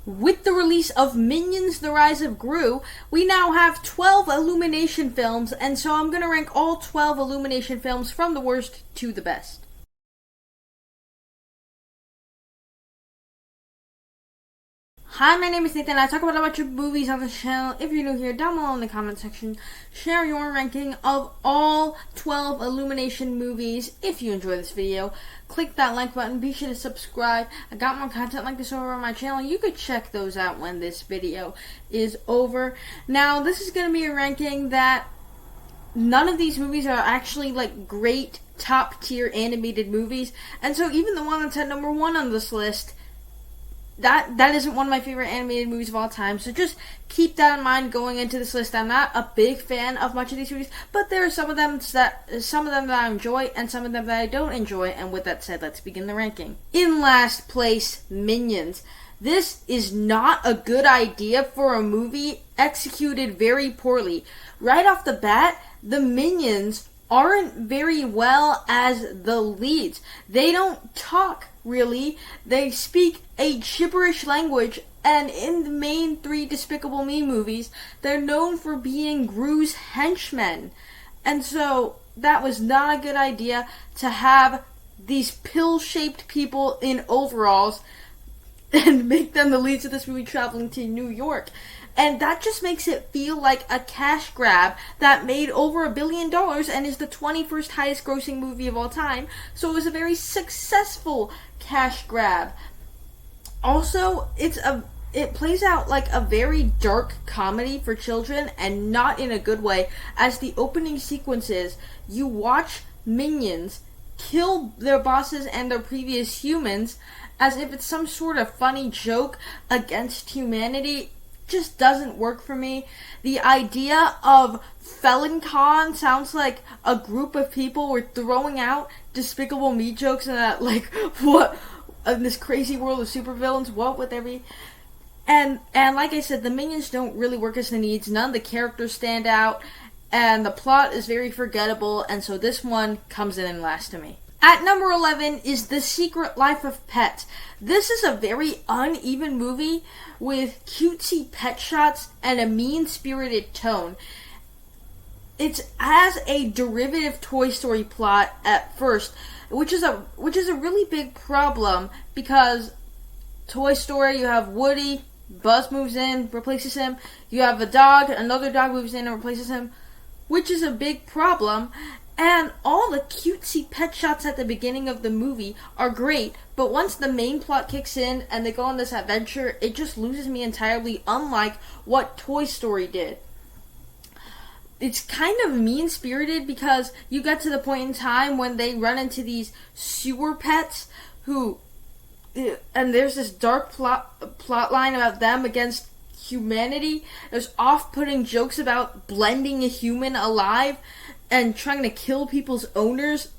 With the release of Minions: The Rise of Gru, we now have 12 Illumination films, and so I'm going to rank all 12 Illumination films from the worst to the best. Hi, my name is Nathan. I talk about a bunch of movies on the channel. If you're new here, down below in the comment section, share your ranking of all 12 Illumination movies. If you enjoy this video, click that like button. Be sure to subscribe. I got more content like this over on my channel. You could check those out when this video is over. Now, this is going to be a ranking that none of these movies are actually like great top tier animated movies. And so even the one that's at number 1 on this list, that isn't one of my favorite animated movies of all time, so just keep that in mind going into this list. I'm not a big fan of much of these movies, but there are some of them that I enjoy and some of them that I don't enjoy, and with that said, let's begin the ranking. In last place, Minions. This is not a good idea for a movie executed very poorly. Right off the bat, the Minions aren't very well as the leads. They don't talk, really. They speak a gibberish language, and in the main 3 Despicable Me movies, they're known for being Gru's henchmen. And so, that was not a good idea to have these pill-shaped people in overalls and make them the leads of this movie traveling to New York. And that just makes it feel like a cash grab that made over $1 billion and is the 21st highest grossing movie of all time. So it was a very successful cash grab. Also, it plays out like a very dark comedy for children, and not in a good way. As the opening sequences, you watch minions kill their bosses and their previous humans as if it's some sort of funny joke against humanity. Just doesn't work for me. The idea of FelonCon sounds like a group of people were throwing out Despicable Me jokes and that, like, what, in this crazy world of supervillains, what would there be? And like I said, the Minions don't really work as the needs. None of the characters stand out, and the plot is very forgettable, and so this one comes in last to me. At number 11 is The Secret Life of Pets. This is a very uneven movie with cutesy pet shots and a mean-spirited tone. It has a derivative Toy Story plot at first, which is a really big problem, because Toy Story, you have Woody, Buzz moves in, replaces him. You have a dog, another dog moves in and replaces him, which is a big problem. And all the cutesy pet shots at the beginning of the movie are great, but once the main plot kicks in and they go on this adventure, it just loses me entirely, unlike what Toy Story did. It's kind of mean-spirited because you get to the point in time when they run into these sewer pets and there's this dark plot line about them against humanity. There's off-putting jokes about blending a human alive and trying to kill people's owners.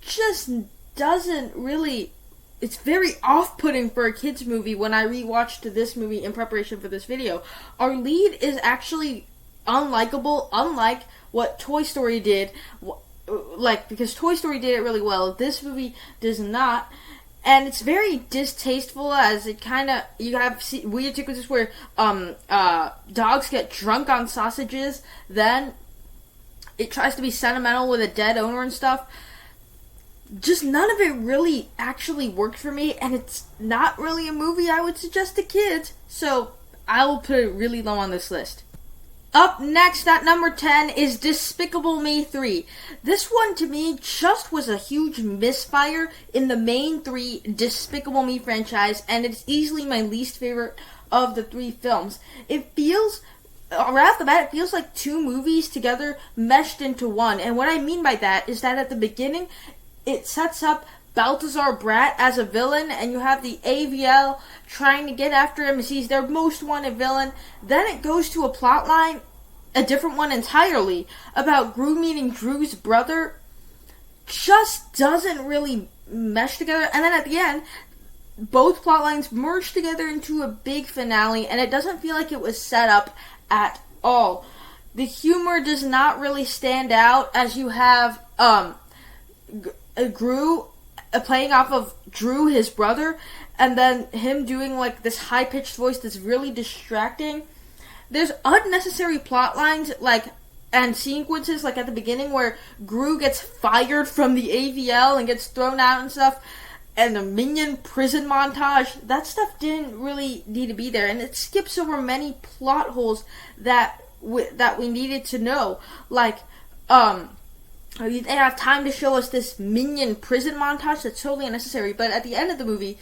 Just doesn't really... It's very off-putting for a kids movie. When I rewatched this movie in preparation for this video, our lead is actually unlikable, unlike what Toy Story did. Because Toy Story did it really well, this movie does not. And it's very distasteful, as it kind of... You have weird sequences where dogs get drunk on sausages, then it tries to be sentimental with a dead owner and stuff. Just none of it really actually worked for me, and it's not really a movie I would suggest to kids, so I will put it really low on this list. Up next at number 10 is Despicable Me 3. This one, to me, just was a huge misfire in the main 3 Despicable Me franchise, and it's easily my least favorite of the 3 films. It feels... Right off the bat, it feels like 2 movies together meshed into one. And what I mean by that is that at the beginning, it sets up Balthazar Brat as a villain, and you have the AVL trying to get after him as he's their most wanted villain. Then it goes to a plot line, a different one entirely, about Gru meeting Drew's brother. Just doesn't really mesh together. And then at the end, both plot lines merge together into a big finale, and it doesn't feel like it was set up at all. The humor does not really stand out, as you have Gru playing off of Drew, his brother, and then him doing like this high-pitched voice that's really distracting. There's unnecessary plot lines and sequences like at the beginning where Gru gets fired from the AVL and gets thrown out and stuff, and the Minion prison montage. That stuff didn't really need to be there, and it skips over many plot holes that we needed to know. Like, they have time to show us this Minion prison montage that's totally unnecessary, but at the end of the movie,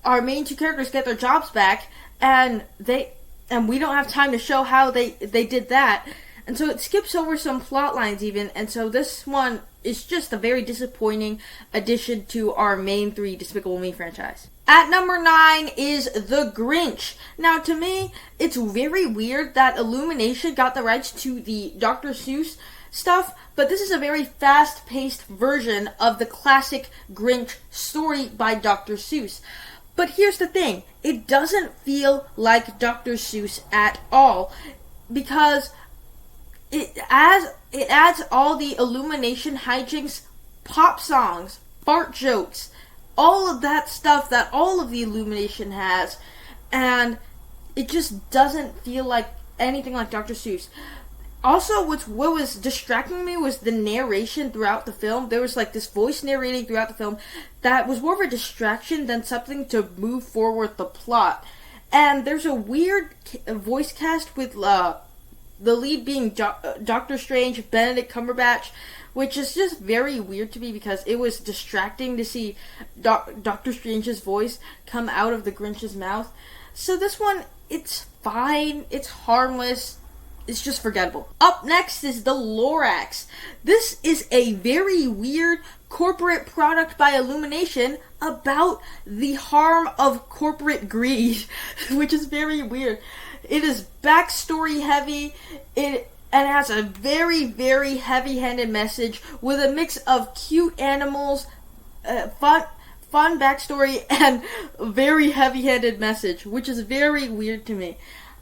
our main two characters get their jobs back, and we don't have time to show how they did that. And so it skips over some plot lines even, and so this one is just a very disappointing addition to our main 3 Despicable Me franchise. At number 9 is The Grinch. Now, to me, it's very weird that Illumination got the rights to the Dr. Seuss stuff, but this is a very fast-paced version of the classic Grinch story by Dr. Seuss. But here's the thing, it doesn't feel like Dr. Seuss at all, because it adds all the Illumination hijinks, pop songs, fart jokes, all of that stuff that all of the Illumination has, and it just doesn't feel like anything like Dr. Seuss. Also, what was distracting me was the narration throughout the film. There was like this voice narrating throughout the film that was more of a distraction than something to move forward the plot. And there's a weird voice cast with the lead being Doctor Strange, Benedict Cumberbatch, which is just very weird to me because it was distracting to see Doctor Strange's voice come out of the Grinch's mouth. So this one, it's fine, it's harmless, it's just forgettable. Up next is the Lorax. This is a very weird corporate product by Illumination about the harm of corporate greed, which is very weird. It is backstory heavy, and has a very, very heavy-handed message with a mix of cute animals, fun backstory, and very heavy-handed message, which is very weird to me.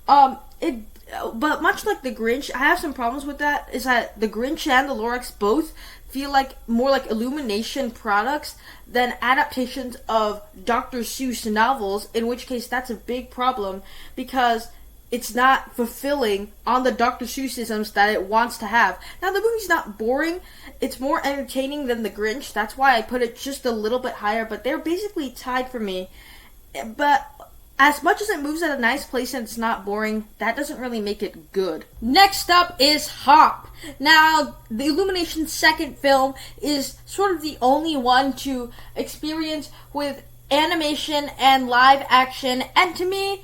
But much like the Grinch, I have some problems with that, is that the Grinch and the Lorax both feel like more like Illumination products than adaptations of Dr. Seuss novels, in which case that's a big problem, because it's not fulfilling on the Dr. Seussisms that it wants to have. Now, the movie's not boring. It's more entertaining than the Grinch. That's why I put it just a little bit higher, but they're basically tied for me. But as much as it moves at a nice place and it's not boring, that doesn't really make it good. Next up is Hop. Now, the Illumination's second film is sort of the only one to experience with animation and live action, and to me,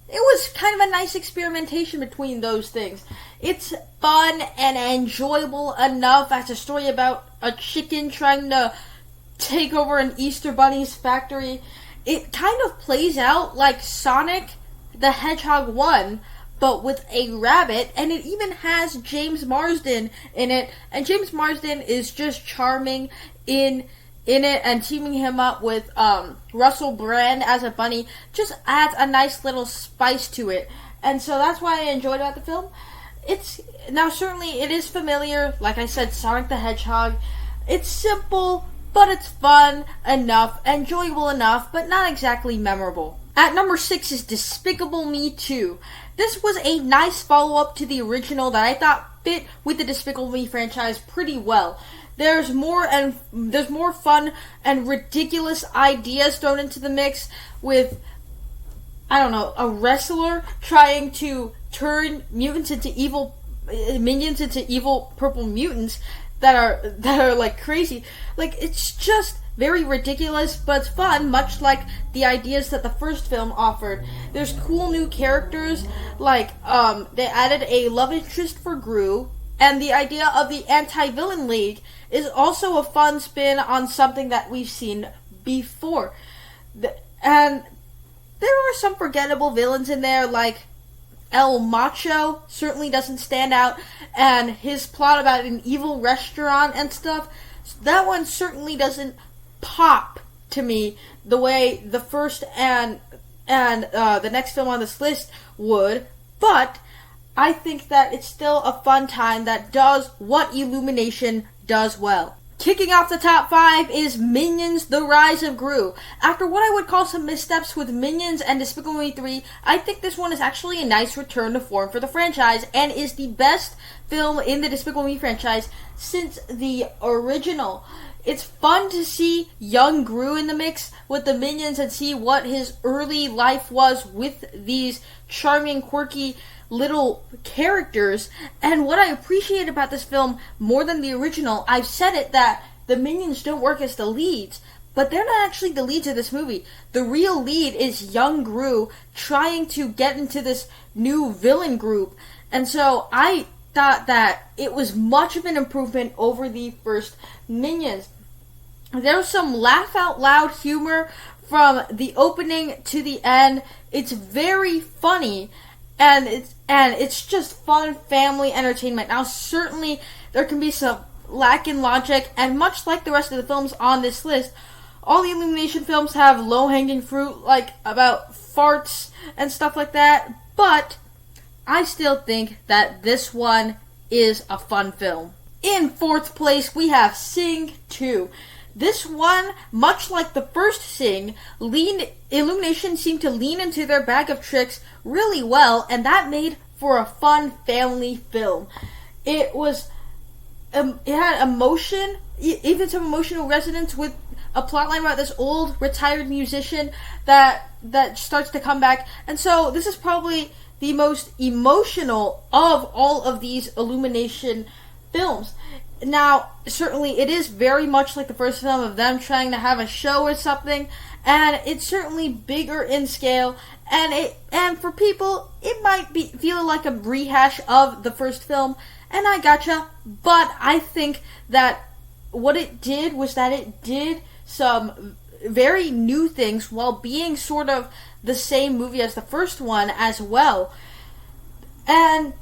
it was kind of a nice experimentation between those things. It's fun and enjoyable enough as a story about a chicken trying to take over an Easter Bunny's factory. It kind of plays out like Sonic the Hedgehog 1, but with a rabbit, and it even has James Marsden in it, and James Marsden is just charming in it, and teaming him up with Russell Brand as a bunny just adds a nice little spice to it, and so that's why I enjoyed about the film. Certainly it is familiar, like I said, Sonic the Hedgehog. It's simple, but it's fun enough, enjoyable enough, but not exactly memorable. At number 6 is Despicable Me 2. This was a nice follow-up to the original that I thought fit with the Despicable Me franchise pretty well. There's more fun and ridiculous ideas thrown into the mix with, a wrestler trying to turn minions into evil purple mutants that are like crazy. Like, it's just very ridiculous, but it's fun, much like the ideas that the first film offered. There's cool new characters, like they added a love interest for Gru, and the idea of the anti-villain league is also a fun spin on something that we've seen before. And there are some forgettable villains in there, like El Macho certainly doesn't stand out, and his plot about an evil restaurant and stuff, that one certainly doesn't pop to me the way the first and the next film on this list would, but I think that it's still a fun time that does what Illumination does well. Kicking off the top 5 is Minions: The Rise of Gru. After what I would call some missteps with Minions and Despicable Me 3, I think this one is actually a nice return to form for the franchise and is the best film in the Despicable Me franchise since the original. It's fun to see young Gru in the mix with the Minions and see what his early life was with these charming, quirky little characters. And what I appreciate about this film more than the original, I've said it, that the Minions don't work as the leads, but they're not actually the leads of this movie. The real lead is young Gru trying to get into this new villain group. And so I thought that it was much of an improvement over the first Minions. There's some laugh out loud humor from the opening to the end. It's very funny, and it's just fun family entertainment. Now, certainly there can be some lack in logic, and much like the rest of the films on this list, all the Illumination films have low-hanging fruit, like about farts and stuff like that, but I still think that this one is a fun film. In fourth place, we have Sing 2. This one, much like the first Sing, Illumination seemed to lean into their bag of tricks really well, and that made for a fun family film. It had emotion, even some emotional resonance with a plotline about this old retired musician that starts to come back, and so this is probably the most emotional of all of these Illumination films. Now, certainly it is very much like the first film of them trying to have a show or something, and it's certainly bigger in scale, and for people, it might feel like a rehash of the first film, and I gotcha, but I think that what it did was that it did some very new things while being sort of the same movie as the first one as well. And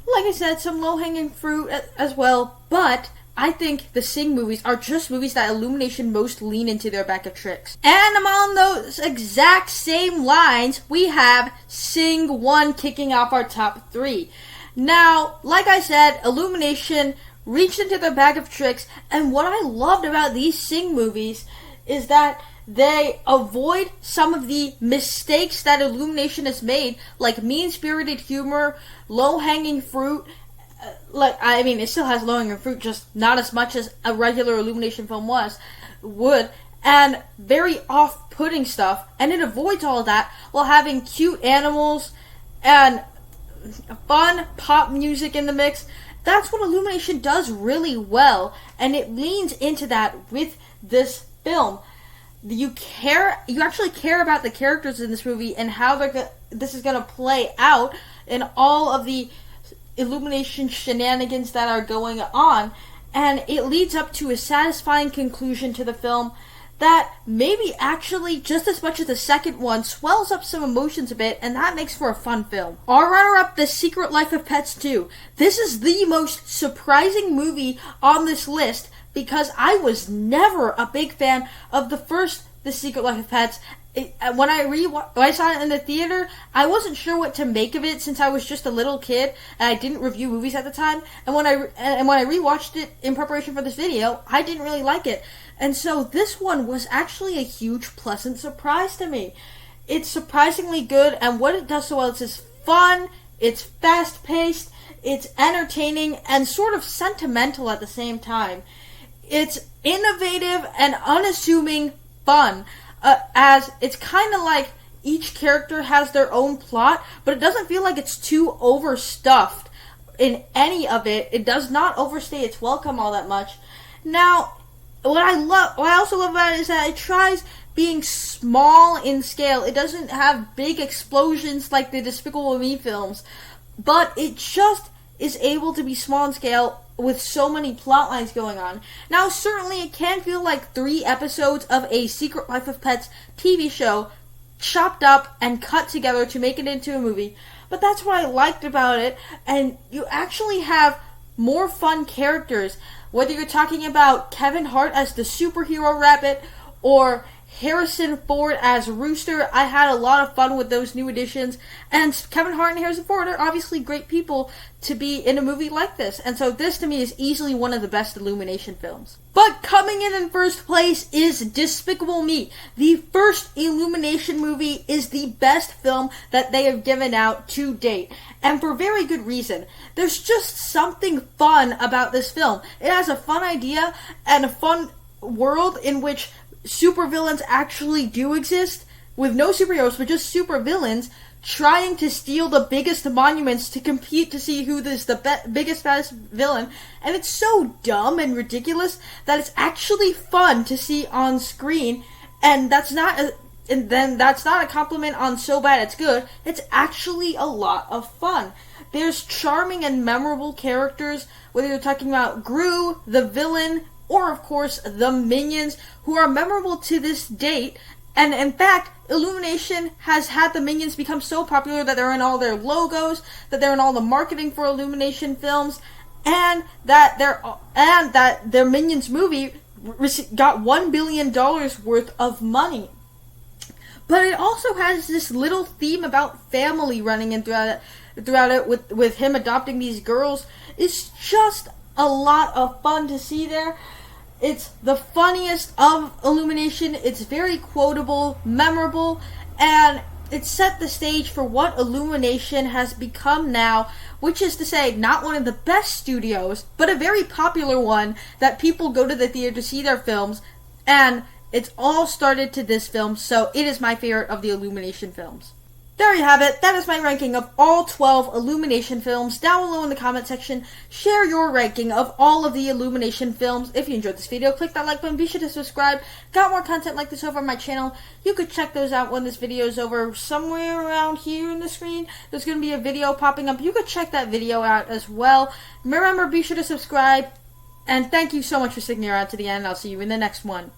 like I said, some low-hanging fruit as well, but I think the Sing movies are just movies that Illumination most lean into their bag of tricks. And among those exact same lines, we have Sing 1 kicking off our top 3. Now, like I said, Illumination reached into their bag of tricks, and what I loved about these Sing movies is that they avoid some of the mistakes that Illumination has made, like mean-spirited humor, low-hanging fruit. It still has low-hanging fruit, just not as much as a regular Illumination film would, and very off-putting stuff, and it avoids all of that while having cute animals and fun pop music in the mix. That's what Illumination does really well, and it leans into that with this film. You actually care about the characters in this movie and how this is going to play out in all of the Illumination shenanigans that are going on, and it leads up to a satisfying conclusion to the film that maybe actually just as much as the second one swells up some emotions a bit, and that makes for a fun film. Our runner-up, The Secret Life of Pets 2. This is the most surprising movie on this list, because I was never a big fan of the first The Secret Life of Pets. When I saw it in the theater, I wasn't sure what to make of it since I was just a little kid and I didn't review movies at the time. And when I rewatched it in preparation for this video, I didn't really like it. And so this one was actually a huge pleasant surprise to me. It's surprisingly good, and what it does so well is it's fun, it's fast-paced, it's entertaining, and sort of sentimental at the same time. It's innovative and unassuming fun, as it's kind of like each character has their own plot, but it doesn't feel like it's too overstuffed in any of it. It does not overstay its welcome all that much. Now, what I also love about it is that it tries being small in scale. It doesn't have big explosions like the Despicable Me films, but it just is able to be small in scale with so many plot lines going on. Now, certainly it can feel like 3 episodes of a Secret Life of Pets TV show chopped up and cut together to make it into a movie, but that's what I liked about it, and you actually have more fun characters, whether you're talking about Kevin Hart as the superhero rabbit, or Harrison Ford as Rooster. I had a lot of fun with those new additions, and Kevin Hart and Harrison Ford are obviously great people to be in a movie like this, and so this to me is easily one of the best Illumination films. But coming in first place is Despicable Me. The first Illumination movie is the best film that they have given out to date, and for very good reason. There's just something fun about this film. It has a fun idea and a fun world in which supervillains actually do exist, with no superheroes, but just supervillains trying to steal the biggest monuments to compete to see who is the biggest, baddest villain. And it's so dumb and ridiculous that it's actually fun to see on screen. And that's not a compliment on so bad it's good. It's actually a lot of fun. There's charming and memorable characters, whether you're talking about Gru, the villain, or of course the minions, who are memorable to this date. And in fact, Illumination has had the minions become so popular that they're in all their logos, that they're in all the marketing for Illumination films, and that their Minions movie got $1 billion worth of money. But it also has this little theme about family running in throughout it with him adopting these girls. It's just a lot of fun to see there. It's the funniest of Illumination. It's very quotable, memorable, and it set the stage for what Illumination has become now, which is to say, not one of the best studios, but a very popular one that people go to the theater to see their films, and it's all started to this film, so it is my favorite of the Illumination films. There you have it. That is my ranking of all 12 Illumination films. Down below in the comment section, share your ranking of all of the Illumination films. If you enjoyed this video, click that like button. Be sure to subscribe. Got more content like this over on my channel. You could check those out when this video is over. Somewhere around here in the screen, there's going to be a video popping up. You could check that video out as well. Remember, be sure to subscribe. And thank you so much for sticking around to the end. I'll see you in the next one.